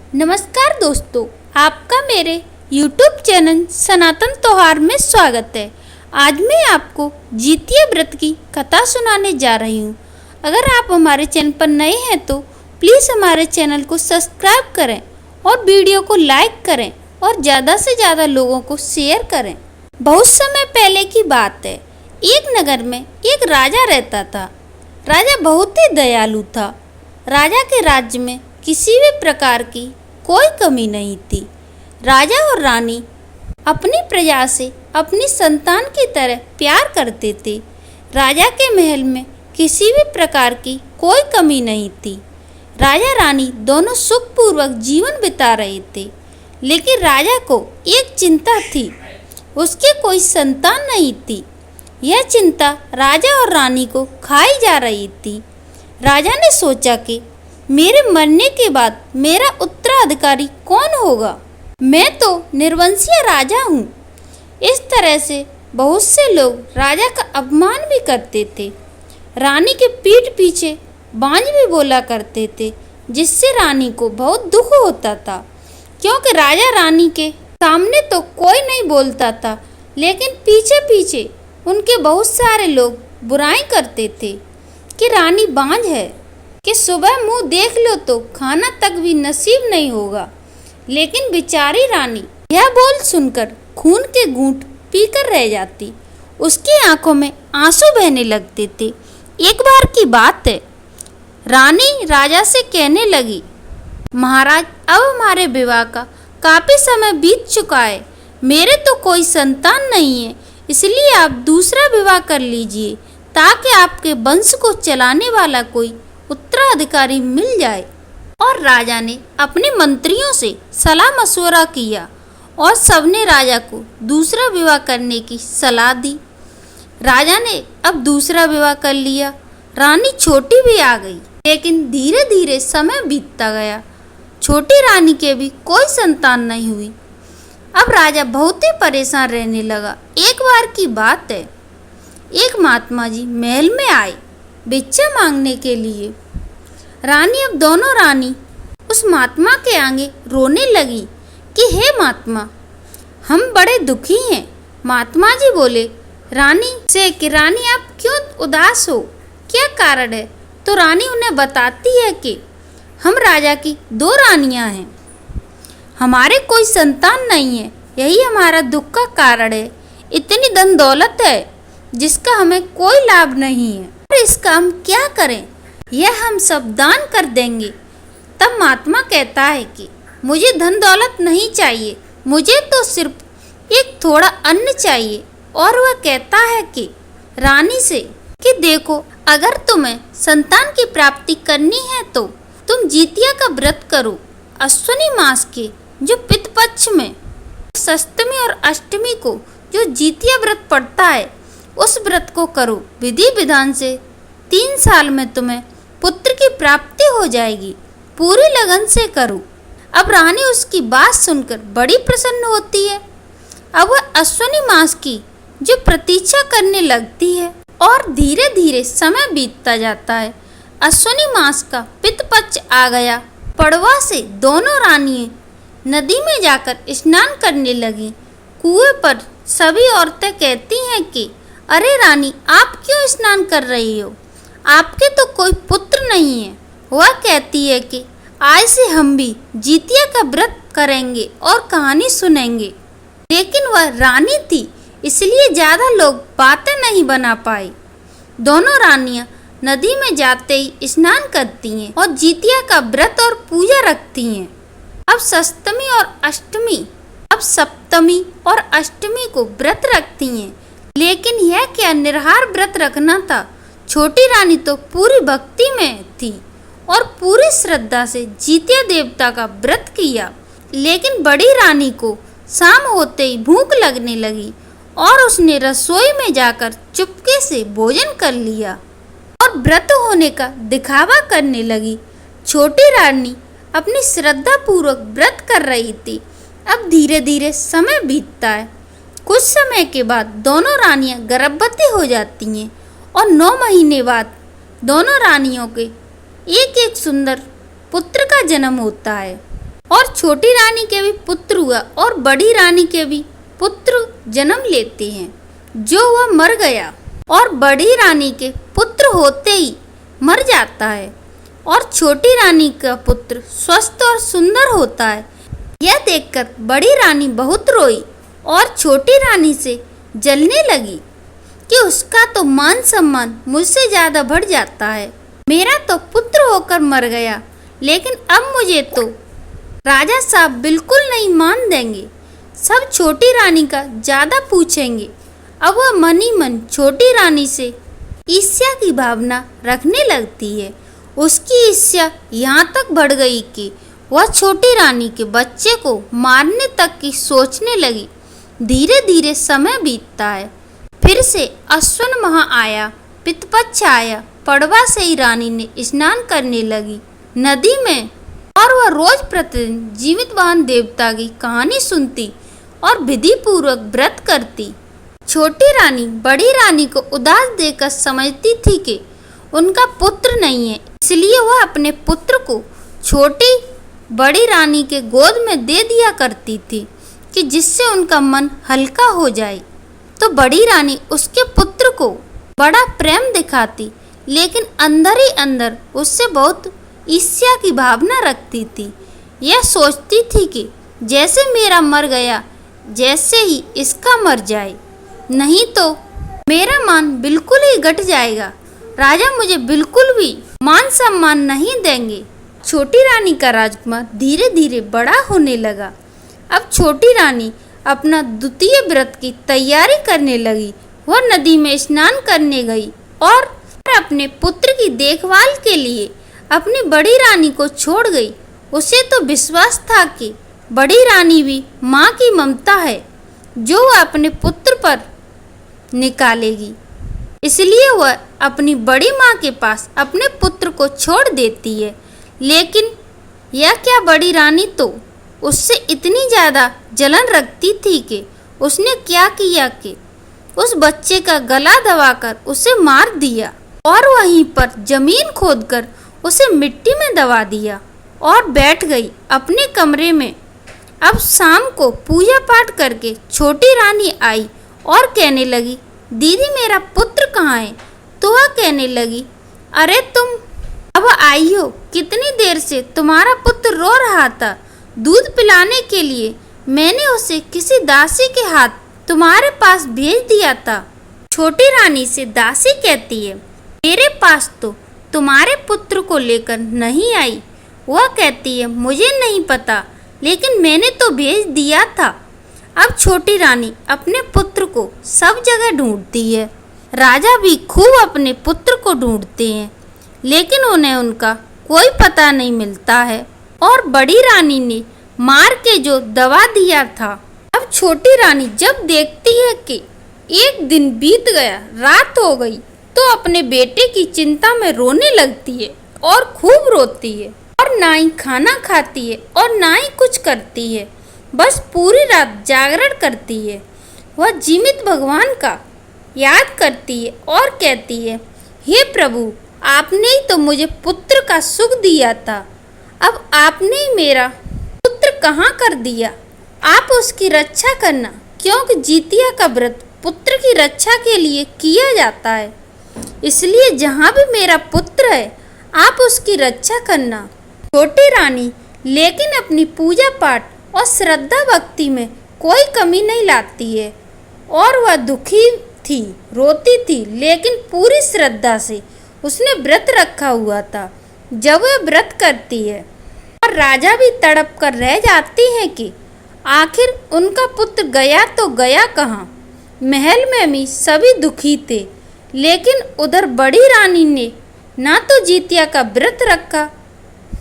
नमस्कार दोस्तों, आपका मेरे YouTube चैनल सनातन त्योहार में स्वागत है। आज मैं आपको जितिया व्रत की कथा सुनाने जा रही हूँ। अगर आप हमारे चैनल पर नए हैं तो प्लीज़ हमारे चैनल को सब्सक्राइब करें और वीडियो को लाइक करें और ज़्यादा से ज़्यादा लोगों को शेयर करें। बहुत समय पहले की बात है। एक नगर में एक राजा रहता था। राजा बहुत ही दयालु था। राजा के राज्य में किसी भी प्रकार की कोई कमी नहीं थी। राजा और रानी अपनी प्रजा से अपनी संतान की तरह प्यार करते थे। राजा के महल में किसी भी प्रकार की कोई कमी नहीं थी। राजा रानी दोनों सुखपूर्वक जीवन बिता रहे थे। लेकिन राजा को एक चिंता थी, उसके कोई संतान नहीं थी। यह चिंता राजा और रानी को खाई जा रही थी। राजा ने सोचा कि मेरे मरने के बाद मेरा उत्तराधिकारी कौन होगा? मैं तो निर्वंशीय राजा हूँ। इस तरह से बहुत से लोग राजा का अपमान भी करते थे। रानी के पीठ पीछे बांझ भी बोला करते थे, जिससे रानी को बहुत दुख होता था। क्योंकि राजा रानी के सामने तो कोई नहीं बोलता था, लेकिन पीछे पीछे उनके बहुत सारे लोग बुराई करते थे कि रानी बांझ है, कि सुबह मुंह देख लो तो खाना तक भी नसीब नहीं होगा। लेकिन बेचारी रानी यह बोल सुनकर खून के घूंट पीकर रह जाती। उसकी आंखों में आंसू बहने लगते थे। एक बार की बात है, रानी राजा से कहने लगी, महाराज, अब हमारे विवाह का काफी समय बीत चुका है। मेरे तो कोई संतान नहीं है, इसलिए आप दूसरा विवाह कर लीजिए, ताकि आपके वंश को चलाने वाला कोई उत्तराधिकारी मिल जाए। और राजा ने अपने मंत्रियों से सलाह मशवरा किया और सबने राजा को दूसरा विवाह करने की सलाह दी। राजा ने अब दूसरा विवाह कर लिया। रानी छोटी भी आ गई, लेकिन धीरे धीरे समय बीतता गया। छोटी रानी के भी कोई संतान नहीं हुई। अब राजा बहुत ही परेशान रहने लगा। एक बार की बात है, एक महात्मा जी महल में आए भिक्षा मांगने के लिए। रानी अब दोनों रानी उस महात्मा के आगे रोने लगी कि हे महात्मा, हम बड़े दुखी हैं। महात्मा जी बोले रानी से कि रानी, आप क्यों उदास हो, क्या कारण है? तो रानी उन्हें बताती है कि हम राजा की दो रानियां हैं, हमारे कोई संतान नहीं है, यही हमारा दुख का कारण है। इतनी धन दौलत है जिसका हमें कोई लाभ नहीं है, और इसका हम क्या करें? यह हम सब दान कर देंगे। तब महात्मा कहता है कि मुझे धन दौलत नहीं चाहिए, मुझे तो सिर्फ एक थोड़ा अन्न चाहिए। और वह कहता है कि रानी से कि देखो, अगर तुम्हें संतान की प्राप्ति करनी है तो तुम जितिया का व्रत करो। अश्विनी मास के जो पितृ पक्ष में सप्तमी और अष्टमी को जो जितिया व्रत पड़ता है, उस व्रत को करो। विधि विधान से 3 साल में तुम्हें पुत्र की प्राप्ति हो जाएगी। पूरी लगन से करो। अब रानी उसकी बात सुनकर बड़ी प्रसन्न होती है। अब वह अश्विनी मास की जो प्रतीक्षा करने लगती है, और धीरे धीरे समय बीतता जाता है। अश्विनी मास का पितृपक्ष आ गया। पड़वा से दोनों रानियां नदी में जाकर स्नान करने लगी। कुएं पर सभी औरतें कहती हैं कि अरे रानी, आप क्यों स्नान कर रही हो? आपके तो कोई पुत्र नहीं है। वह कहती है कि आज से हम भी जितिया का व्रत करेंगे और कहानी सुनेंगे। लेकिन वह रानी थी, इसलिए ज़्यादा लोग बातें नहीं बना पाए। दोनों रानियां नदी में जाते ही स्नान करती हैं और जितिया का व्रत और पूजा रखती हैं। अब सप्तमी और अष्टमी को व्रत रखती हैं। लेकिन यह क्या निराहार व्रत रखना था। छोटी रानी तो पूरी भक्ति में थी और पूरी श्रद्धा से जितिया देवता का व्रत किया। लेकिन बड़ी रानी को शाम होते ही भूख लगने लगी और उसने रसोई में जाकर चुपके से भोजन कर लिया और व्रत होने का दिखावा करने लगी। छोटी रानी अपनी श्रद्धा पूर्वक व्रत कर रही थी। अब धीरे धीरे समय बीतता है। कुछ समय के बाद दोनों रानियां गर्भवती हो जाती हैं और 9 महीने बाद दोनों रानियों के एक एक सुंदर पुत्र का जन्म होता है। और छोटी रानी के भी पुत्र हुआ और बड़ी रानी के भी पुत्र जन्म लेते हैं, जो वह मर गया और बड़ी रानी के पुत्र होते ही मर जाता है और छोटी रानी का पुत्र स्वस्थ और सुंदर होता है। यह देखकर बड़ी रानी बहुत रोई और छोटी रानी से जलने लगी कि उसका तो मान सम्मान मुझसे ज़्यादा बढ़ जाता है। मेरा तो पुत्र होकर मर गया, लेकिन अब मुझे तो राजा साहब बिल्कुल नहीं मान देंगे। सब छोटी रानी का ज़्यादा पूछेंगे। अब वह मन ही मन छोटी रानी से ईर्ष्या की भावना रखने लगती है। उसकी ईर्ष्या यहाँ तक बढ़ गई कि वह छोटी रानी के बच्चे को मारने तक की सोचने लगी। धीरे धीरे समय बीतता है। फिर से अश्विन माह आया, पितृपक्ष आया। पड़वा से ही रानी ने स्नान करने लगी नदी में और वह रोज प्रतिदिन जीवितवान देवता की कहानी सुनती और विधि पूर्वक व्रत करती। छोटी रानी बड़ी रानी को उदास देखकर समझती थी कि उनका पुत्र नहीं है, इसलिए वह अपने पुत्र को छोटी बड़ी रानी के गोद में दे दिया करती थी कि जिससे उनका मन हल्का हो जाए। तो बड़ी रानी उसके पुत्र को बड़ा प्रेम दिखाती, लेकिन अंदर ही अंदर उससे बहुत ईर्ष्या की भावना रखती थी। यह सोचती थी कि जैसे मेरा मर गया, जैसे ही इसका मर जाए, नहीं तो मेरा मान बिल्कुल ही घट जाएगा। राजा मुझे बिल्कुल भी मान सम्मान नहीं देंगे। छोटी रानी का राजकुमार धीरे धीरे बड़ा होने लगा। अब छोटी रानी अपना द्वितीय व्रत की तैयारी करने लगी। वह नदी में स्नान करने गई और अपने पुत्र की देखभाल के लिए अपनी बड़ी रानी को छोड़ गई। उसे तो विश्वास था कि बड़ी रानी भी माँ की ममता है जो वह अपने पुत्र पर निकालेगी, इसलिए वह अपनी बड़ी माँ के पास अपने पुत्र को छोड़ देती है। लेकिन यह क्या, बड़ी रानी तो उससे इतनी ज़्यादा जलन रखती थी कि उसने क्या किया कि उस बच्चे का गला दबाकर उसे मार दिया और वहीं पर जमीन खोदकर उसे मिट्टी में दबा दिया और बैठ गई अपने कमरे में। अब शाम को पूजा पाठ करके छोटी रानी आई और कहने लगी, दीदी मेरा पुत्र कहाँ है? तो वह कहने लगी, अरे तुम अब आई हो, कितनी देर से तुम्हारा पुत्र रो रहा था। दूध पिलाने के लिए मैंने उसे किसी दासी के हाथ तुम्हारे पास भेज दिया था। छोटी रानी से दासी कहती है, मेरे पास तो तुम्हारे पुत्र को लेकर नहीं आई। वह कहती है, मुझे नहीं पता, लेकिन मैंने तो भेज दिया था। अब छोटी रानी अपने पुत्र को सब जगह ढूंढती है। राजा भी खूब अपने पुत्र को ढूंढते हैं, लेकिन उन्हें उनका कोई पता नहीं मिलता है। और बड़ी रानी ने मार के जो दबा दिया था। अब छोटी रानी जब देखती है कि एक दिन बीत गया, रात हो गई, तो अपने बेटे की चिंता में रोने लगती है और खूब रोती है और ना ही खाना खाती है और ना ही कुछ करती है, बस पूरी रात जागरण करती है। वह जीवित भगवान का याद करती है और कहती है, हे प्रभु, आपने ही तो मुझे पुत्र का सुख दिया था, अब आपने ही मेरा पुत्र कहाँ कर दिया। आप उसकी रक्षा करना, क्योंकि जितिया का व्रत पुत्र की रक्षा के लिए किया जाता है, इसलिए जहाँ भी मेरा पुत्र है आप उसकी रक्षा करना। छोटी रानी लेकिन अपनी पूजा पाठ और श्रद्धा भक्ति में कोई कमी नहीं लाती है और वह दुखी थी, रोती थी, लेकिन पूरी श्रद्धा से उसने व्रत रखा हुआ था। जब वह व्रत करती है और राजा भी तड़प कर रह जाती है कि आखिर उनका पुत्र गया तो गया कहाँ। महल में भी सभी दुखी थे, लेकिन उधर बड़ी रानी ने ना तो जितिया का व्रत रखा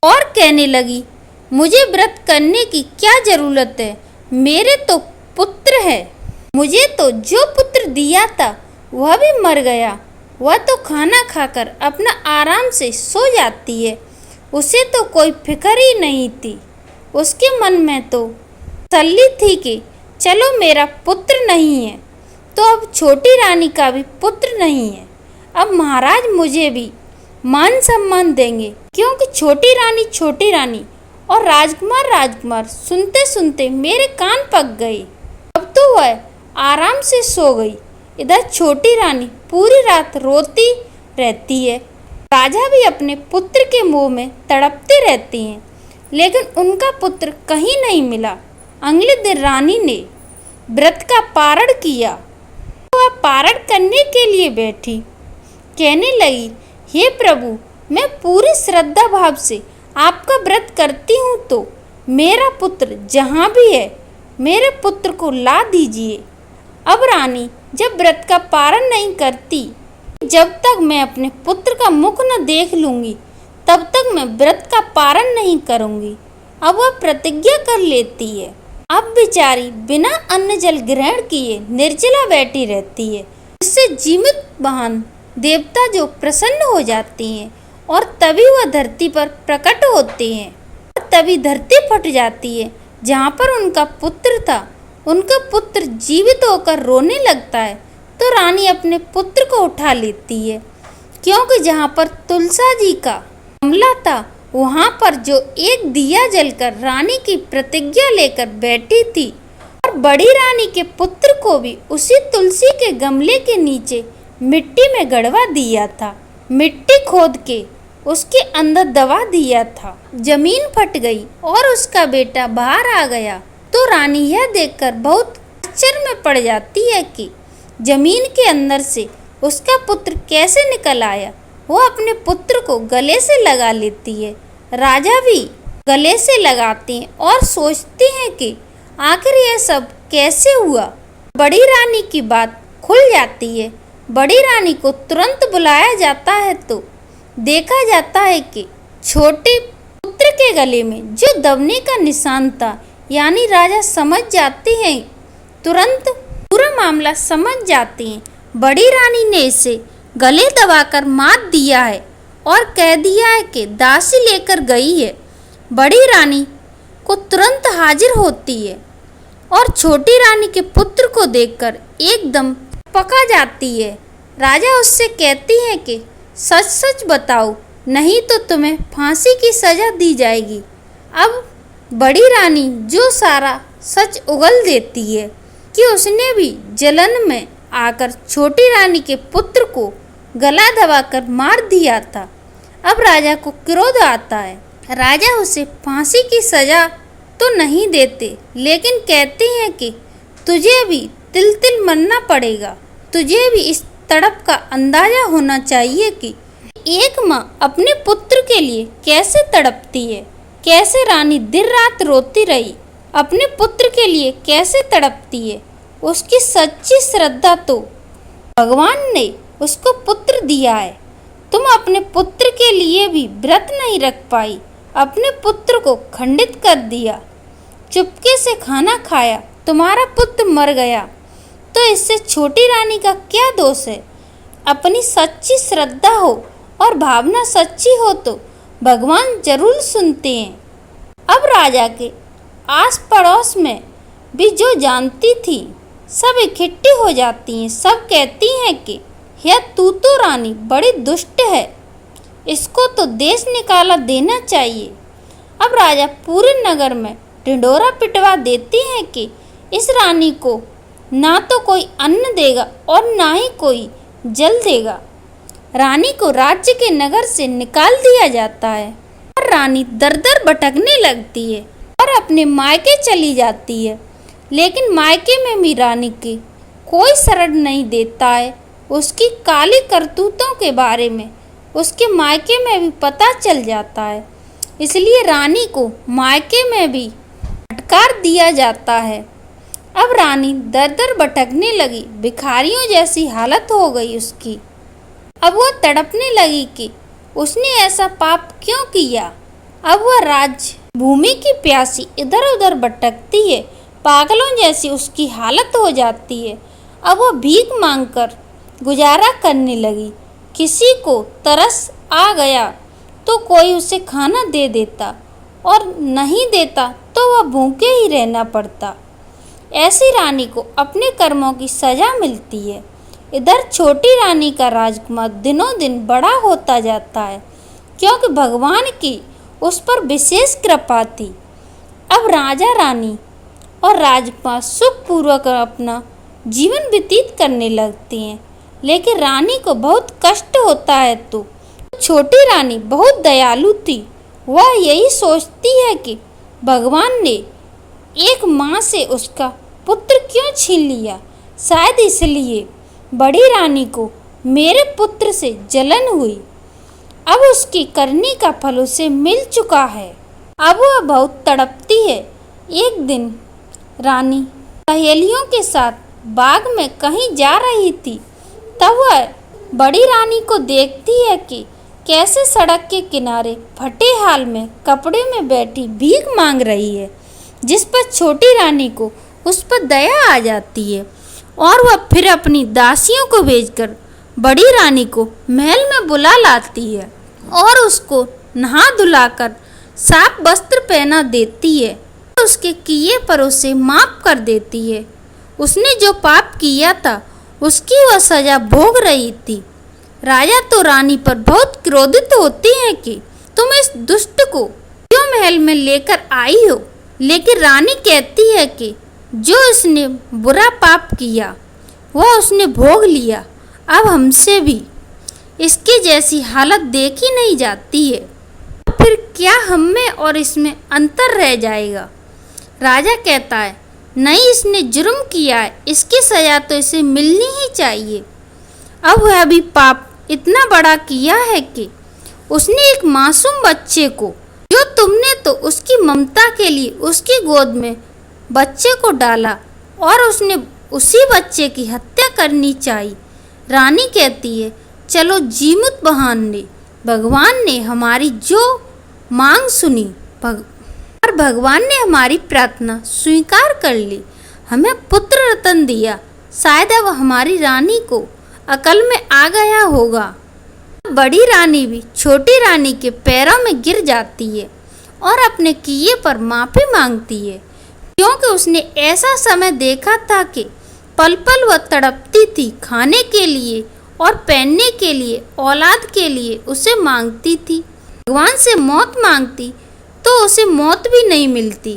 और कहने लगी, मुझे व्रत करने की क्या जरूरत है, मेरे तो पुत्र है। मुझे तो जो पुत्र दिया था वह भी मर गया, वह तो खाना खाकर अपना आराम से सो जाती है, उसे तो कोई फिक्र ही नहीं थी। उसके मन में तो तसल्ली थी कि चलो मेरा पुत्र नहीं है तो अब छोटी रानी का भी पुत्र नहीं है, अब महाराज मुझे भी मान सम्मान देंगे, क्योंकि छोटी रानी और राजकुमार सुनते सुनते मेरे कान पक गए। अब तो वह आराम से सो गई। इधर छोटी रानी पूरी रात रोती रहती है। राजा भी अपने पुत्र के मुंह में तड़पते रहते हैं, लेकिन उनका पुत्र कहीं नहीं मिला। अगले दिन रानी ने व्रत का पारण किया। वह पारण करने के लिए बैठी, कहने लगी, हे प्रभु, मैं पूरी श्रद्धा भाव से आपका व्रत करती हूँ, तो मेरा पुत्र जहाँ भी है मेरे पुत्र को ला दीजिए। अब रानी जब व्रत का पारण नहीं करती, जब तक मैं अपने पुत्र का मुख न देख लूँगी तब तक मैं व्रत का पारण नहीं करूँगी। अब वह प्रतिज्ञा कर लेती है। अब बेचारी बिना अन्न जल ग्रहण किए निर्जला बैठी रहती है, जिससे जीवित महान देवता जो प्रसन्न हो जाते हैं और तभी वह धरती पर प्रकट होते हैं। और तभी धरती फट जाती है। जहाँ पर उनका पुत्र था, उनका पुत्र जीवित होकर रोने लगता है, तो रानी अपने पुत्र को उठा लेती है, क्योंकि जहाँ पर तुलसा जी का मामला था, वहाँ पर जो एक दिया जलकर रानी की प्रतिज्ञा लेकर बैठी थी, और बड़ी रानी के पुत्र को भी उसी तुलसी के गमले के नीचे मिट्टी में गड़वा दिया था। मिट्टी खोद के उसके अंदर दबा दिया था। जमीन फट गई और उसका बेटा बाहर आ गया, तो रानी यह देखकर बहुत आश्चर्य में पड़ जाती है कि जमीन के अंदर से उसका पुत्र कैसे निकल आया। वो अपने पुत्र को गले से लगा लेती है। राजा भी गले से लगाते हैं और सोचते हैं कि आखिर यह सब कैसे हुआ। बड़ी रानी की बात खुल जाती है। बड़ी रानी को तुरंत बुलाया जाता है, तो देखा जाता है कि छोटे पुत्र के गले में जो दबने का निशान था, यानी राजा समझ जाते हैं, तुरंत पूरा मामला समझ जाते हैं। बड़ी रानी ने इसे गले दबाकर मार दिया है और कह दिया है कि दासी लेकर गई है। बड़ी रानी को तुरंत हाजिर होती है और छोटी रानी के पुत्र को देखकर एकदम पका जाती है। राजा उससे कहती है कि सच सच बताओ, नहीं तो तुम्हें फांसी की सजा दी जाएगी। अब बड़ी रानी जो सारा सच उगल देती है कि उसने भी जलन में आकर छोटी रानी के पुत्र को गला दबाकर मार दिया था। अब राजा को क्रोध आता है। राजा उसे फांसी की सजा तो नहीं देते, लेकिन कहते हैं कि तुझे भी तिल तिल मरना पड़ेगा। तुझे भी इस तड़प का अंदाजा होना चाहिए कि एक माँ अपने पुत्र के लिए कैसे तड़पती है, कैसे रानी दिन रात रोती रही, अपने पुत्र के लिए कैसे तड़पती है। उसकी सच्ची श्रद्धा तो भगवान ने उसको पुत्र दिया है। तुम अपने पुत्र के लिए भी व्रत नहीं रख पाई, अपने पुत्र को खंडित कर दिया, चुपके से खाना खाया, तुम्हारा पुत्र मर गया, तो इससे छोटी रानी का क्या दोष है। अपनी सच्ची श्रद्धा हो और भावना सच्ची हो तो भगवान जरूर सुनते हैं। अब राजा के आस पड़ोस में भी जो जानती थी सब इकट्ठी हो जाती हैं। सब कहती हैं कि यह तू तो रानी बड़ी दुष्ट है, इसको तो देश निकाला देना चाहिए। अब राजा पूरे नगर में ढिंढोरा पिटवा देती हैं कि इस रानी को ना तो कोई अन्न देगा और ना ही कोई जल देगा। रानी को राज्य के नगर से निकाल दिया जाता है और रानी दर दर भटकने लगती है और अपने मायके चली जाती है। लेकिन मायके में भी रानी की कोई शरण नहीं देता है। उसकी काली करतूतों के बारे में उसके मायके में भी पता चल जाता है, इसलिए रानी को मायके में भी फटकार दिया जाता है। अब रानी दर दर भटकने लगी, भिखारियों जैसी हालत हो गई उसकी। अब वह तड़पने लगी कि उसने ऐसा पाप क्यों किया। अब वह राज भूमि की प्यासी इधर उधर भटकती है, पागलों जैसी उसकी हालत हो जाती है। अब वह भीख मांगकर गुजारा करने लगी। किसी को तरस आ गया तो कोई उसे खाना दे देता और नहीं देता तो वह भूखे ही रहना पड़ता। ऐसी रानी को अपने कर्मों की सजा मिलती है। इधर छोटी रानी का राजकुमार दिनों दिन बड़ा होता जाता है, क्योंकि भगवान की उस पर विशेष कृपा थी। अब राजा रानी और राजपाल सुखपूर्वक अपना जीवन व्यतीत करने लगती हैं, लेकिन रानी को बहुत कष्ट होता है। तो छोटी रानी बहुत दयालु थी। वह यही सोचती है कि भगवान ने एक माँ से उसका पुत्र क्यों छीन लिया। शायद इसलिए बड़ी रानी को मेरे पुत्र से जलन हुई। अब उसकी करनी का फल उसे मिल चुका है। अब वह बहुत तड़पती है। एक दिन रानी सहेलियों के साथ बाग में कहीं जा रही थी। तब वह बड़ी रानी को देखती है कि कैसे सड़क के किनारे फटे हाल में कपड़े में बैठी भीख मांग रही है, जिस पर छोटी रानी को उस पर दया आ जाती है और वह फिर अपनी दासियों को भेजकर बड़ी रानी को महल में बुला लाती है और उसको नहा धुलाकर साफ वस्त्र पहना देती है। उसके किए पर उसे माफ कर देती है। उसने जो पाप किया था उसकी वह सजा भोग रही थी। राजा तो रानी पर बहुत क्रोधित होती है कि तुम इस दुष्ट को क्यों महल में लेकर आई हो, लेकिन रानी कहती है कि जो इसने बुरा पाप किया वह उसने भोग लिया। अब हमसे भी इसके जैसी हालत देखी नहीं जाती है, फिर क्या हम में और इसमें अंतर रह जाएगा। राजा कहता है नहीं, इसने जुर्म किया है, इसकी सजा तो इसे मिलनी ही चाहिए। अब वह भी पाप इतना बड़ा किया है कि उसने एक मासूम बच्चे को, जो तुमने तो उसकी ममता के लिए उसकी गोद में बच्चे को डाला और उसने उसी बच्चे की हत्या करनी चाहिए। रानी कहती है चलो जीमुत बहान ने भगवान ने हमारी जो मांग सुनी और भगवान ने हमारी प्रार्थना स्वीकार कर ली, हमें पुत्र रतन दिया। शायद अब हमारी रानी को अकल में आ गया होगा। बड़ी रानी भी छोटी रानी के पैरों में गिर जाती है और अपने किए पर माफी मांगती है, क्योंकि उसने ऐसा समय देखा था कि पल पल वह तड़पती थी। खाने के लिए और पहनने के लिए, औलाद के लिए उसे मांगती थी। भगवान से मौत मांगती तो उसे मौत भी नहीं मिलती।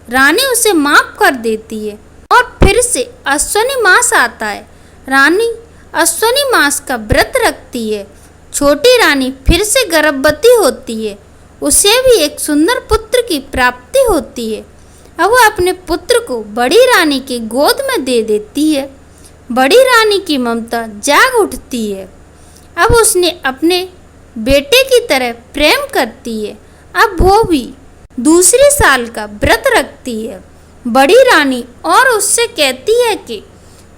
रानी उसे माफ कर देती है और फिर से अश्विनी मास आता है। रानी अश्विनी मास का व्रत रखती है। छोटी रानी फिर से गर्भवती होती है। उसे भी एक सुंदर पुत्र की प्राप्ति होती है। अब वह अपने पुत्र को बड़ी रानी की गोद में दे देती है। बड़ी रानी की ममता जाग उठती है। अब उसने अपने बेटे की तरह प्रेम करती है। अब वो भी दूसरे साल का व्रत रखती है। बड़ी रानी और उससे कहती है कि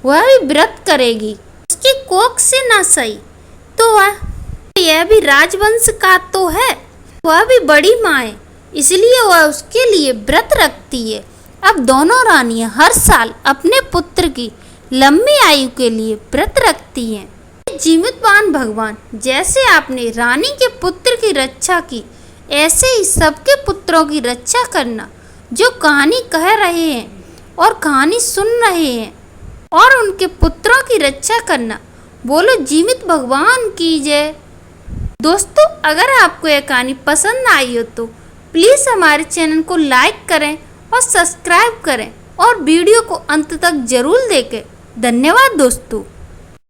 वह भी व्रत करेगी, उसकी कोख से ना सही तो यह भी राजवंश का तो है। वह भी बड़ी माँ है, इसलिए वह उसके लिए व्रत रखती है। अब दोनों रानियां हर साल अपने पुत्र की लंबी आयु के लिए व्रत रखती हैं। जीवितवान भगवान, जैसे आपने रानी के पुत्र की रक्षा की, ऐसे ही सबके पुत्रों की रक्षा करना। जो कहानी कह रहे हैं और कहानी सुन रहे हैं और उनके पुत्रों की रक्षा करना। बोलो जीवित भगवान की जय। दोस्तों, अगर आपको यह कहानी पसंद आई हो तो प्लीज़ हमारे चैनल को लाइक करें और सब्सक्राइब करें और वीडियो को अंत तक जरूर देखें। धन्यवाद दोस्तों।